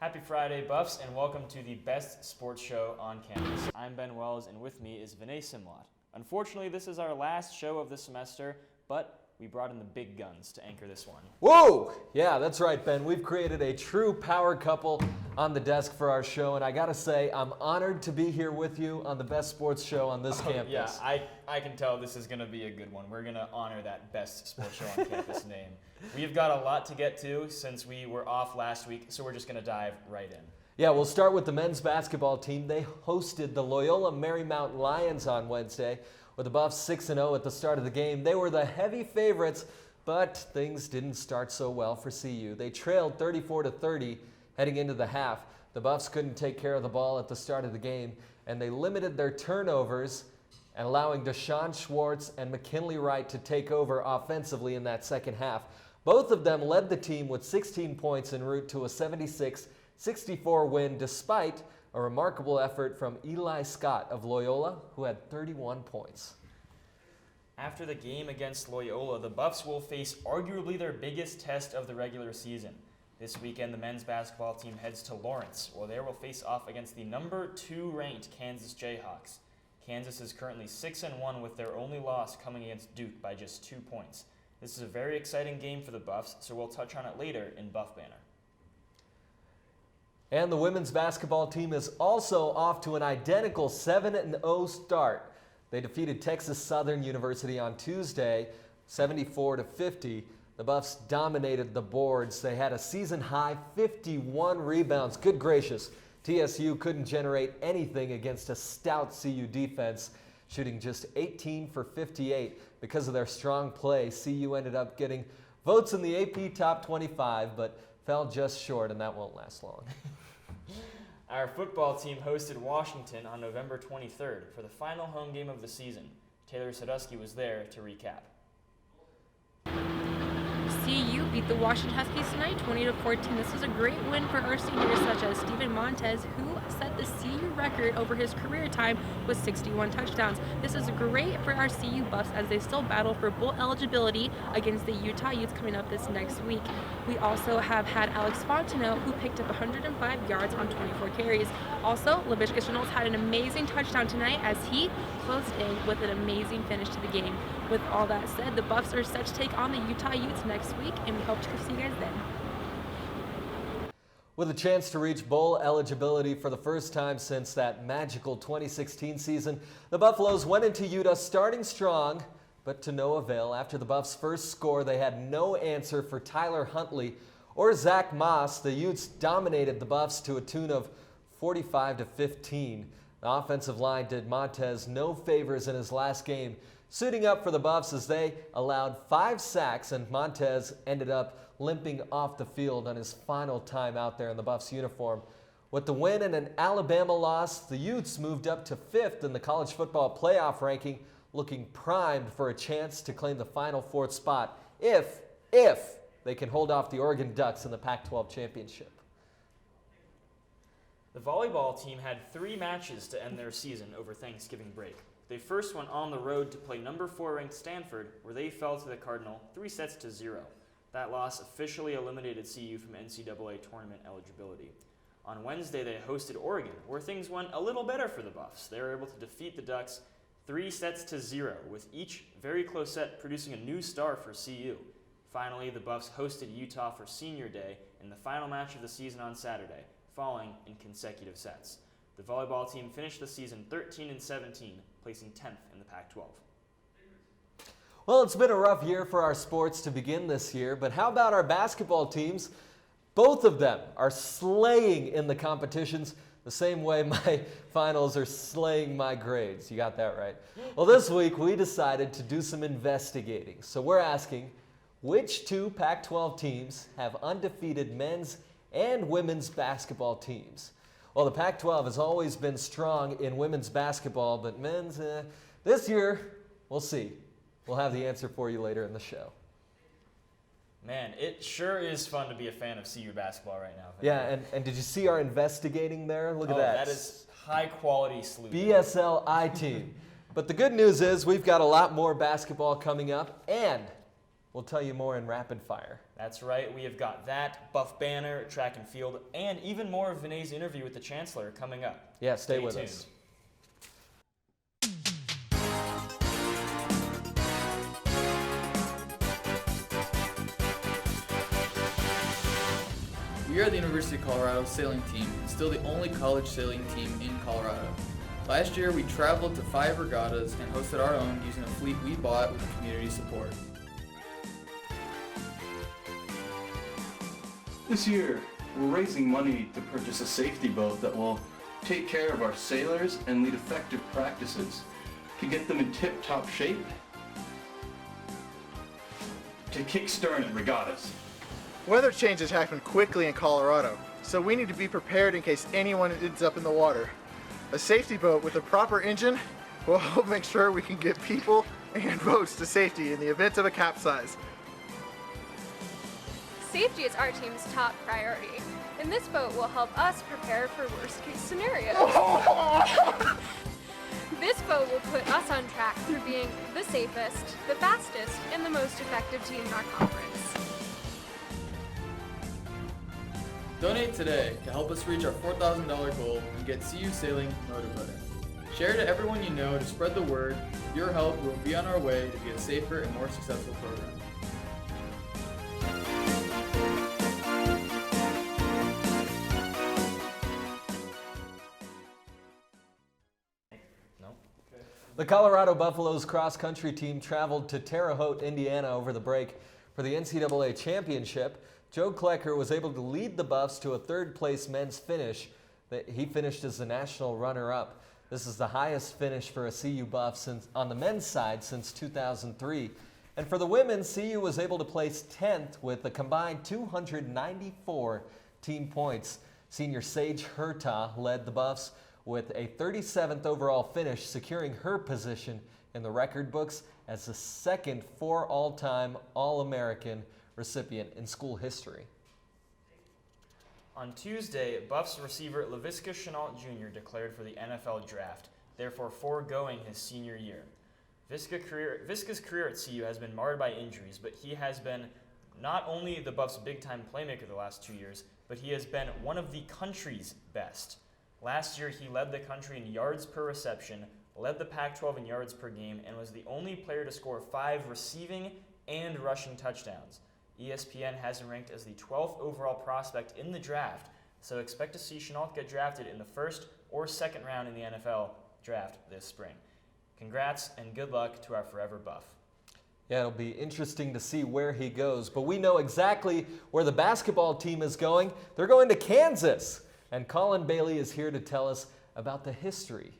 Happy Friday, Buffs, and welcome to the best sports show on campus. I'm Ben Wells, and with me is Vinay Simlot. Unfortunately, this is our last show of the semester, but we brought in the big guns to anchor this one. Whoa! Yeah, that's right, Ben. We've created a true power couple on the desk for our show, and I gotta say, I'm honored to be here with you on the best sports show on this campus. Yeah, I can tell this is gonna be a good one. We're gonna honor that best sports show on campus name. We've got a lot to get to since we were off last week, so we're just gonna dive right in. Yeah, we'll start with the men's basketball team. They hosted the Loyola Marymount Lions on Wednesday. With the Buffs 6-0 at the start of the game, they were the heavy favorites, but things didn't start so well for CU. They trailed 34-30 heading into the half. The Buffs couldn't take care of the ball at the start of the game, and they limited their turnovers and allowing Deshaun Schwartz and McKinley Wright to take over offensively in that second half. Both of them led the team with 16 points en route to a 76-64 win, despite a remarkable effort from Eli Scott of Loyola, who had 31 points. After the game against Loyola, the Buffs will face arguably their biggest test of the regular season. This weekend, the men's basketball team heads to Lawrence, where they will face off against the number 2 ranked Kansas Jayhawks. Kansas is currently 6-1 with their only loss coming against Duke by just 2 points. This is a very exciting game for the Buffs, so we'll touch on it later in Buff Banner. And the women's basketball team is also off to an identical 7-0 start. They defeated Texas Southern University on Tuesday, 74-50. The Buffs dominated the boards. They had a season-high 51 rebounds. Good gracious, TSU couldn't generate anything against a stout CU defense, shooting just 18 for 58. Because of their strong play, CU ended up getting votes in the AP Top 25, but fell just short, and that won't last long. Our football team hosted Washington on November 23rd for the final home game of the season. Taylor Sadusky was there to recap. CU beat the Washington Huskies tonight 20-14. This was a great win for our seniors such as Steven Montez, who set the CU record over his career time with 61 touchdowns. This is great for our CU Buffs as they still battle for bowl eligibility against the Utah Utes coming up this next week. We also have had Alex Fontenot, who picked up 105 yards on 24 carries. Also, Laviska Shenault had an amazing touchdown tonight as he closed in with an amazing finish to the game. With all that said, the Buffs are set to take on the Utah Utes next week, and we hope to see you guys then. With a chance to reach bowl eligibility for the first time since that magical 2016 season, the Buffaloes went into Utah starting strong, but to no avail. After the Buffs' first score, they had no answer for Tyler Huntley or Zach Moss. The Utes dominated the Buffs to a tune of 45-15. The offensive line did Montez no favors in his last game, suiting up for the Buffs as they allowed 5 sacks, and Montez ended up limping off the field on his final time out there in the Buffs uniform. With the win and an Alabama loss, the Utes moved up to 5th in the college football playoff ranking, looking primed for a chance to claim the final 4th spot if they can hold off the Oregon Ducks in the Pac12 championship. The volleyball team had 3 matches to end their season over Thanksgiving break. They first went on the road to play number 4 ranked Stanford, where they fell to the Cardinal 3-0. That loss officially eliminated CU from NCAA tournament eligibility. On Wednesday, they hosted Oregon, where things went a little better for the Buffs. They were able to defeat the Ducks 3-0, with each very close set producing a new star for CU. Finally, the Buffs hosted Utah for Senior Day in the final match of the season on Saturday, falling in consecutive sets. The volleyball team finished the season 13-17, placing 10th in the Pac-12. Well, it's been a rough year for our sports to begin this year, but how about our basketball teams? Both of them are slaying in the competitions the same way my finals are slaying my grades. You got that right. Well, this week we decided to do some investigating. So we're asking, which 2 Pac-12 teams have undefeated men's and women's basketball teams? Well, the Pac-12 has always been strong in women's basketball, but men's, this year, we'll see. We'll have the answer for you later in the show. Man, it sure is fun to be a fan of CU basketball right now. Yeah, and did you see our investigating there? Look at that. That is high-quality sleuthing. BSL I team. But the good news is we've got a lot more basketball coming up, and We'll tell you more in Rapid Fire. That's right, we have got that, Buff Banner, track and field, and even more of Vinay's interview with the Chancellor coming up. Yeah, stay with tuned. us. We are the University of Colorado sailing team, and still the only college sailing team in Colorado. Last year, we traveled to 5 regattas and hosted our own using a fleet we bought with community support. This year, we're raising money to purchase a safety boat that will take care of our sailors and lead effective practices to get them in tip-top shape to kick stern at regattas. Weather changes happen quickly in Colorado, so we need to be prepared in case anyone ends up in the water. A safety boat with a proper engine will help make sure we can get people and boats to safety in the event of a capsize. Safety is our team's top priority, and this boat will help us prepare for worst-case scenarios. This boat will put us on track through being the safest, the fastest, and the most effective team in our conference. Donate today to help us reach our $4,000 goal and get CU Sailing motivated. Share to everyone you know to spread the word. With your help, we'll be on our way to be a safer and more successful program. The Colorado Buffaloes cross-country team traveled to Terre Haute, Indiana over the break for the NCAA championship. Joe Klecker was able to lead the Buffs to a third-place men's finish. He finished as the national runner-up. This is the highest finish for a CU Buff on the men's side since 2003. And for the women, CU was able to place 10th with a combined 294 team points. Senior Sage Hurtah led the Buffs with a 37th overall finish, securing her position in the record books as the second for all-time All-American recipient in school history. On Tuesday, Buffs receiver Laviska Shenault Jr. declared for the NFL draft, therefore foregoing his senior year. Viska's career at CU has been marred by injuries, but he has been not only the Buffs' big-time playmaker the last 2 years, but he has been one of the country's best. Last year, he led the country in yards per reception, led the Pac12 in yards per game, and was the only player to score 5 receiving and rushing touchdowns. ESPN has him ranked as the 12th overall prospect in the draft, so expect to see Shenault get drafted in the first or second round in the NFL draft this spring. Congrats and good luck to our forever Buff. Yeah, it'll be interesting to see where he goes, but we know exactly where the basketball team is going. They're going to Kansas, and Colin Bailey is here to tell us about the history.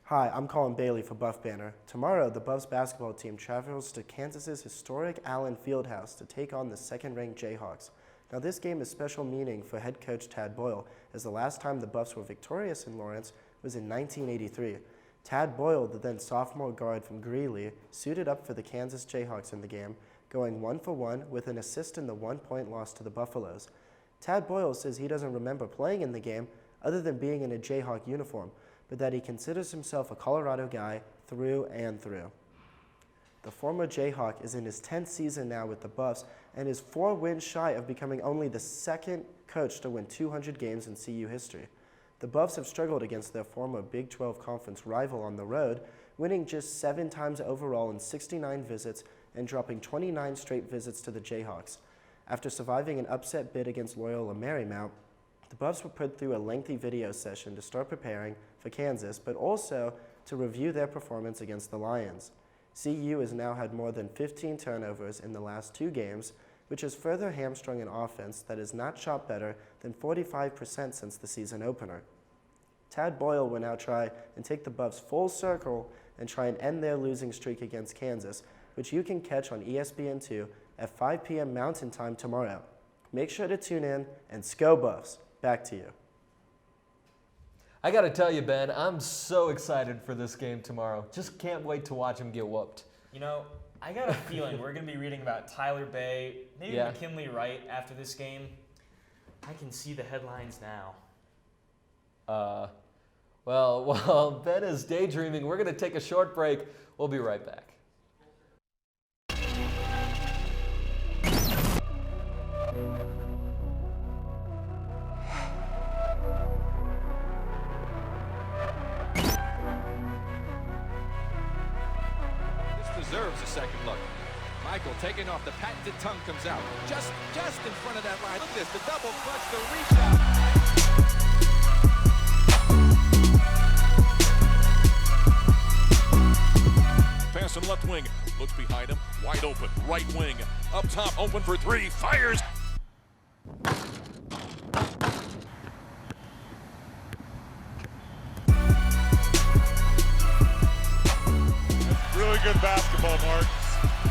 Hi, I'm Colin Bailey for Buff Banner. Tomorrow, the Buffs basketball team travels to Kansas's historic Allen Fieldhouse to take on the second-ranked Jayhawks. Now, this game is special meaning for head coach Tad Boyle, as the last time the Buffs were victorious in Lawrence was in 1983. Tad Boyle, the then sophomore guard from Greeley, suited up for the Kansas Jayhawks in the game, going 1-for-1 with an assist in the 1-point loss to the Buffaloes. Tad Boyle says he doesn't remember playing in the game other than being in a Jayhawk uniform, but that he considers himself a Colorado guy through and through. The former Jayhawk is in his 10th season now with the Buffs and is 4 wins shy of becoming only the second coach to win 200 games in CU history. The Buffs have struggled against their former Big 12 conference rival on the road, winning just 7 times overall in 69 visits and dropping 29 straight visits to the Jayhawks. After surviving an upset bid against Loyola Marymount, the Buffs were put through a lengthy video session to start preparing for Kansas, but also to review their performance against the Lions. CU has now had more than 15 turnovers in the last 2 games, which has further hamstrung an offense that has not shot better than 45% since the season opener. Tad Boyle will now try and take the Buffs full circle and try and end their losing streak against Kansas, which you can catch on ESPN2 at 5 p.m. Mountain Time tomorrow. Make sure to tune in and Sko Buffs. Back to you. I got to tell you, Ben, I'm so excited for this game tomorrow. Just can't wait to watch him get whooped. You know, I got a feeling we're going to be reading about Tyler Bay, maybe McKinley Wright after this game. I can see the headlines now. Well, while Ben is daydreaming, we're going to take a short break. We'll be right back. Michael taking off. The patented tongue comes out. Just in front of that line. Look at this. The double clutch, the reach out. Pass in left wing. Looks behind him. Wide open. Right wing. Up top. Open for three. Fires. Really good basketball, Mark.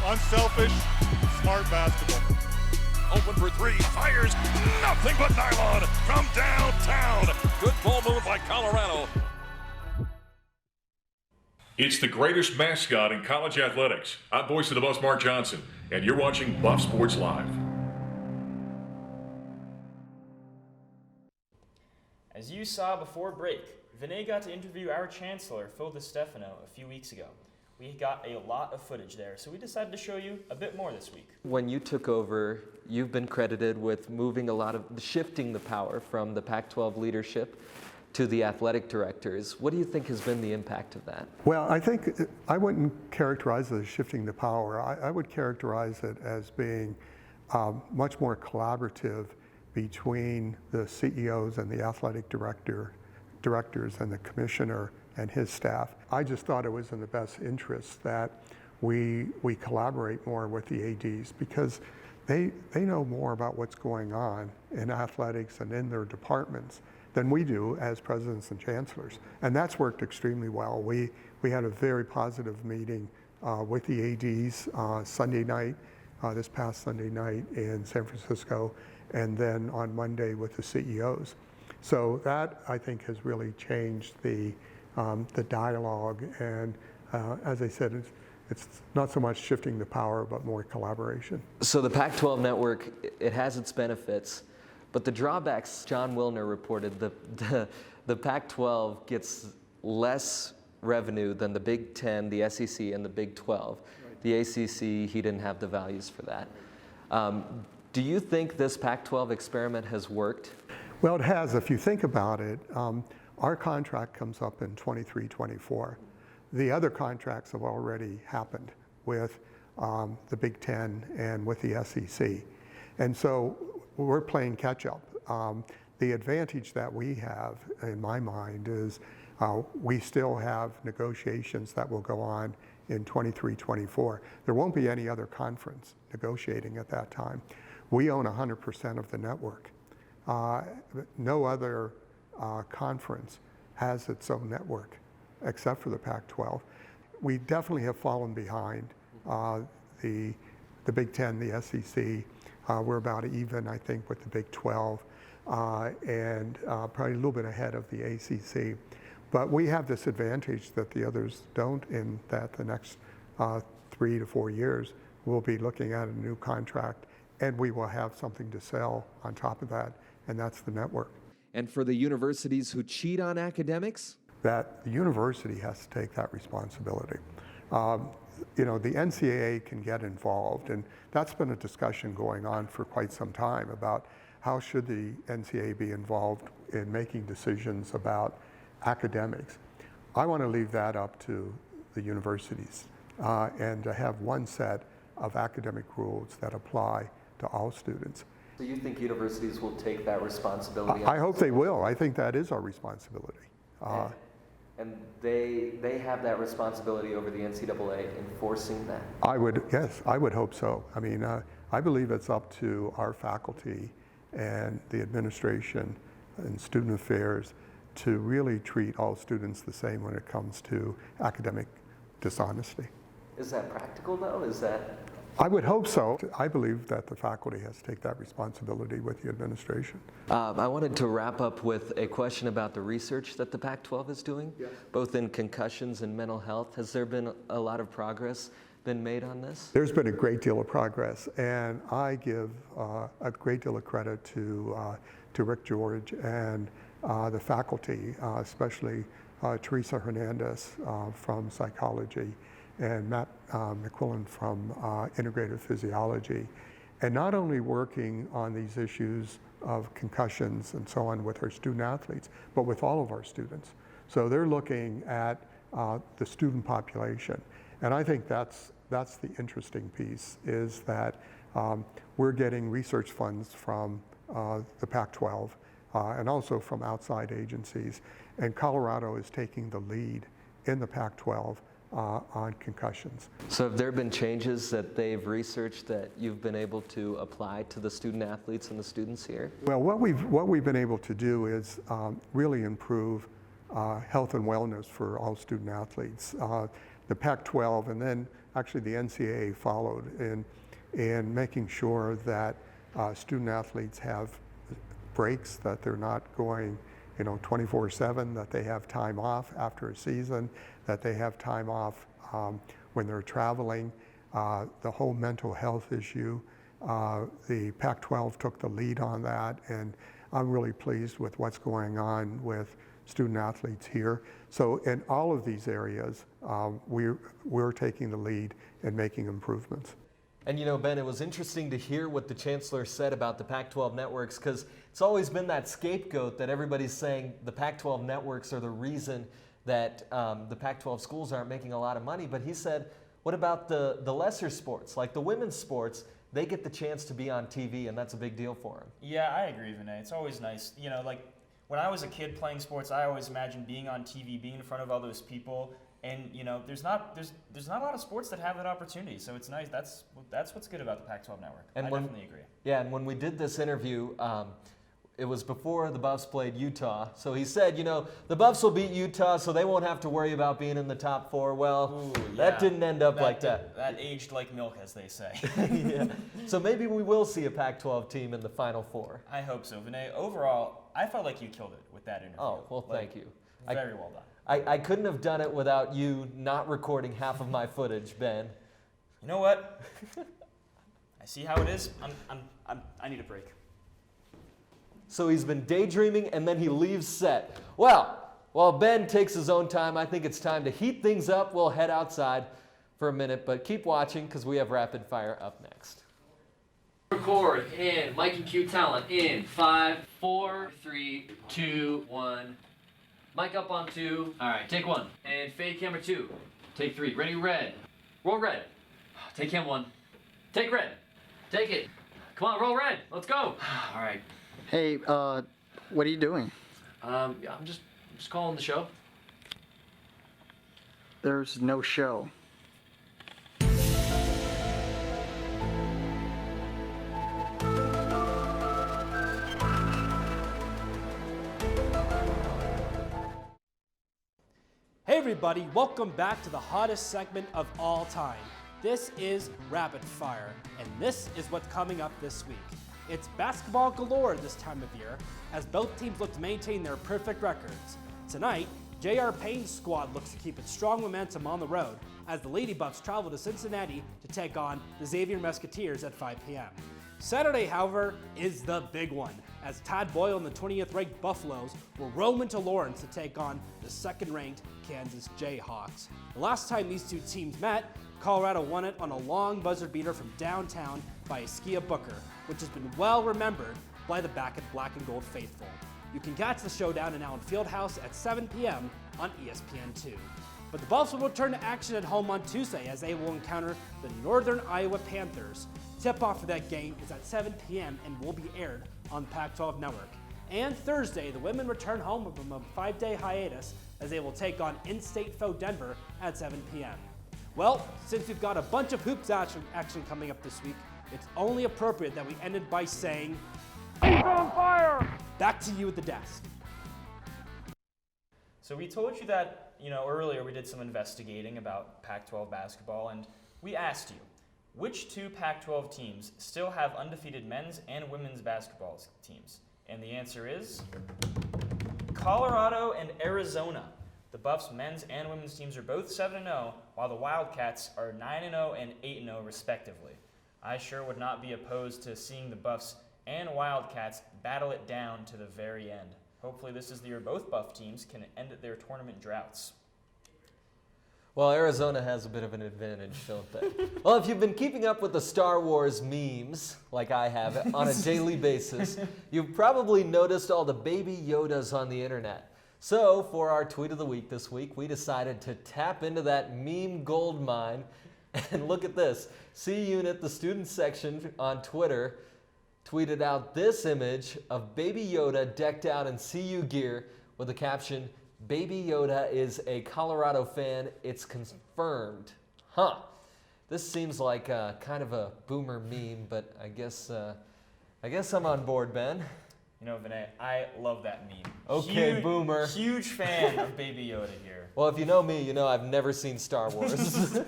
Unselfish, smart basketball. Open for three. Fires. Nothing but nylon from downtown. Good ball move by Colorado. It's the greatest mascot in college athletics. I'm voice of the Buffs, Mark Johnson, and you're watching BuffSports Live. As you saw before break, Vinay got to interview our Chancellor, Phil DiStefano, a few weeks ago. We got a lot of footage there, so we decided to show you a bit more this week. When you took over, you've been credited with shifting the power from the Pac-12 leadership to the athletic directors. What do you think has been the impact of that? Well, I think I wouldn't characterize it as shifting the power. I would characterize it as being much more collaborative between the CEOs and the athletic directors and the commissioner and his staff. I just thought it was in the best interest that we collaborate more with the ADs, because they know more about what's going on in athletics and in their departments than we do as presidents and chancellors. And that's worked extremely well. We had a very positive meeting with the ADs Sunday night, this past Sunday night in San Francisco, and then on Monday with the CEOs. So that, I think, has really changed the dialogue, and as I said, it's not so much shifting the power, but more collaboration. So the Pac12 Network, it has its benefits, but the drawbacks, John Wilner reported, the Pac12 gets less revenue than the Big Ten, the SEC, and the Big 12. Right. The ACC, he didn't have the values for that. Do you think this Pac12 experiment has worked? Well, it has. If you think about it, our contract comes up in 23-24. The other contracts have already happened with the Big Ten and with the SEC. And so we're playing catch up. The advantage that we have, in my mind, is we still have negotiations that will go on in 23-24. There won't be any other conference negotiating at that time. We own 100% of the network. No other conference has its own network except for the Pac-12. We definitely have fallen behind the Big Ten, the SEC. We're about even, I think, with the Big 12, and probably a little bit ahead of the ACC. But we have this advantage that the others don't, in that the next 3 to 4 years we'll be looking at a new contract, and we will have something to sell on top of that, and that's the network. And for the universities who cheat on academics? That the university has to take that responsibility. You know, the NCAA can get involved, and that's been a discussion going on for quite some time about how should the NCAA be involved in making decisions about academics. I want to leave that up to the universities and to have one set of academic rules that apply to all students. So you think universities will take that responsibility? I hope they will. I think that is our responsibility. And they have that responsibility over the NCAA enforcing that? Yes, I would hope so. I mean, I believe it's up to our faculty and the administration and student affairs to really treat all students the same when it comes to academic dishonesty. Is that practical though? Is that? I would hope so. I believe that the faculty has to take that responsibility with the administration. I wanted to wrap up with a question about the research that the Pac-12 is doing, yes, both in concussions and mental health. Has there been a lot of progress been made on this? There's been a great deal of progress, and I give a great deal of credit to Rick George and the faculty, especially Teresa Hernandez from psychology, and Matt McQuillan from integrative physiology, and not only working on these issues of concussions and so on with our student athletes, but with all of our students. So they're looking at the student population, and I think that's that's the interesting piece, is that we're getting research funds from the Pac-12 and also from outside agencies. And Colorado is taking the lead in the Pac-12 on concussions. So have there been changes that they've researched that you've been able to apply to the student athletes and the students here? Well, what we've been able to do is really improve health and wellness for all student athletes. The Pac-12 and then actually the NCAA followed in making sure that student athletes have breaks, that they're not going 24/7, that they have time off after a season, that they have time off when they're traveling. The whole mental health issue, the Pac-12 took the lead on that, and I'm really pleased with what's going on with student athletes here. So in all of these areas, we're taking the lead and making improvements. And Ben, it was interesting to hear what the Chancellor said about the Pac-12 networks, because it's always been that scapegoat that everybody's saying the Pac-12 networks are the reason that the Pac-12 schools aren't making a lot of money. But he said, what about the lesser sports, like the women's sports? They get the chance to be on TV, and that's a big deal for them. Yeah, I agree, Vinay. It's always nice. Like when I was a kid playing sports, I always imagined being on TV, being in front of all those people. And there's not a lot of sports that have that opportunity, so it's nice. That's what's good about the Pac-12 network. I definitely agree. Yeah, and when we did this interview, it was before the Buffs played Utah. So he said, the Buffs will beat Utah, so they won't have to worry about being in the top 4. Well, that didn't end up like that. That aged like milk, as they say. Yeah. So maybe we will see a Pac-12 team in the Final 4. I hope so, Vinay. Overall, I felt like you killed it with that interview. Oh, well, thank you. Very well done. I couldn't have done it without you not recording half of my footage, Ben. You know what? I see how it is. I need a break. So he's been daydreaming and then he leaves set. Well, while Ben takes his own time, I think it's time to heat things up. We'll head outside for a minute, but keep watching because we have rapid fire up next. Record in Mike and Q talent in 5, 4, 3, 2, 1. Mic up on 2. All right, take 1. And fade camera 2. Take 3. Ready, red. Roll red. Take cam 1. Take red. Take it. Come on, roll red. Let's go. All right. Hey, what are you doing? I'm just calling the show. There's no show. Hey everybody, welcome back to the hottest segment of all time. This is Rapid Fire, and this is what's coming up this week. It's basketball galore this time of year, as both teams look to maintain their perfect records. Tonight, J.R. Payne's squad looks to keep its strong momentum on the road, as the Lady Buffs travel to Cincinnati to take on the Xavier Musketeers at 5 p.m. Saturday, however, is the big one, as Tad Boyle and the 20th ranked Buffaloes will roam into Lawrence to take on the second-ranked Kansas Jayhawks. The last time these two teams met, Colorado won it on a long buzzer beater from downtown by Askia Booker, which has been well remembered by the black and gold faithful. You can catch the showdown in Allen Fieldhouse at 7 p.m. on ESPN2. But the Buffs will return to action at home on Tuesday as they will encounter the Northern Iowa Panthers. Tip-off for that game is at 7 p.m. and will be aired on the Pac12 Network. And Thursday, the women return home from a 5-day hiatus as they will take on in-state foe Denver at 7 p.m. Well, since we've got a bunch of hoops action coming up this week, it's only appropriate that we ended by saying, "Keep on fire!" Back to you at the desk. So we told you that, earlier we did some investigating about Pac-12 basketball, and we asked you, which 2 Pac-12 teams still have undefeated men's and women's basketball teams? And the answer is Colorado and Arizona. The Buffs men's and women's teams are both 7-0, while the Wildcats are 9-0 and 8-0 respectively. I sure would not be opposed to seeing the Buffs and Wildcats battle it down to the very end. Hopefully this is the year both Buff teams can end their tournament droughts. Well, Arizona has a bit of an advantage, don't they? Well, if you've been keeping up with the Star Wars memes, like I have, on a daily basis, you've probably noticed all the baby Yodas on the internet. So, for our tweet of the week this week, we decided to tap into that meme gold mine And look at this. C Unit, the student section on Twitter, tweeted out this image of Baby Yoda decked out in CU gear with the caption, "Baby Yoda is a Colorado fan. It's confirmed." Huh. This seems like kind of a boomer meme, but I guess I'm on board, Ben. You know, Vinay, I love that meme. Okay, boomer. Huge fan of Baby Yoda here. Well, if you know me, you know I've never seen Star Wars.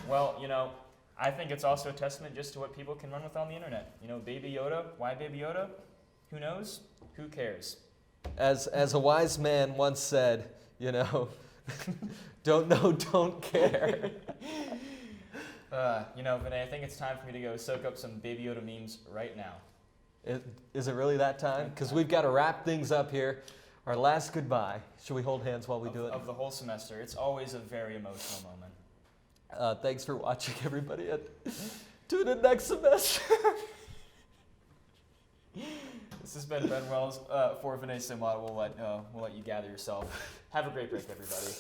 Well, you know, I think it's also a testament just to what people can run with on the internet. You know, Baby Yoda, why Baby Yoda? Who knows? Who cares? As a wise man once said, you know, don't know, don't care. You know, Vinay, I think it's time for me to go soak up some Baby Yoda memes right now. Is it really that time? Because we've got to wrap things up here. Our last goodbye. Should we hold hands while we do it? Of the whole semester. It's always a very emotional moment. Thanks for watching, everybody. And tune in next semester. This has been Ben Wells for Vinay Simlot. We'll let you gather yourself. Have a great break, everybody.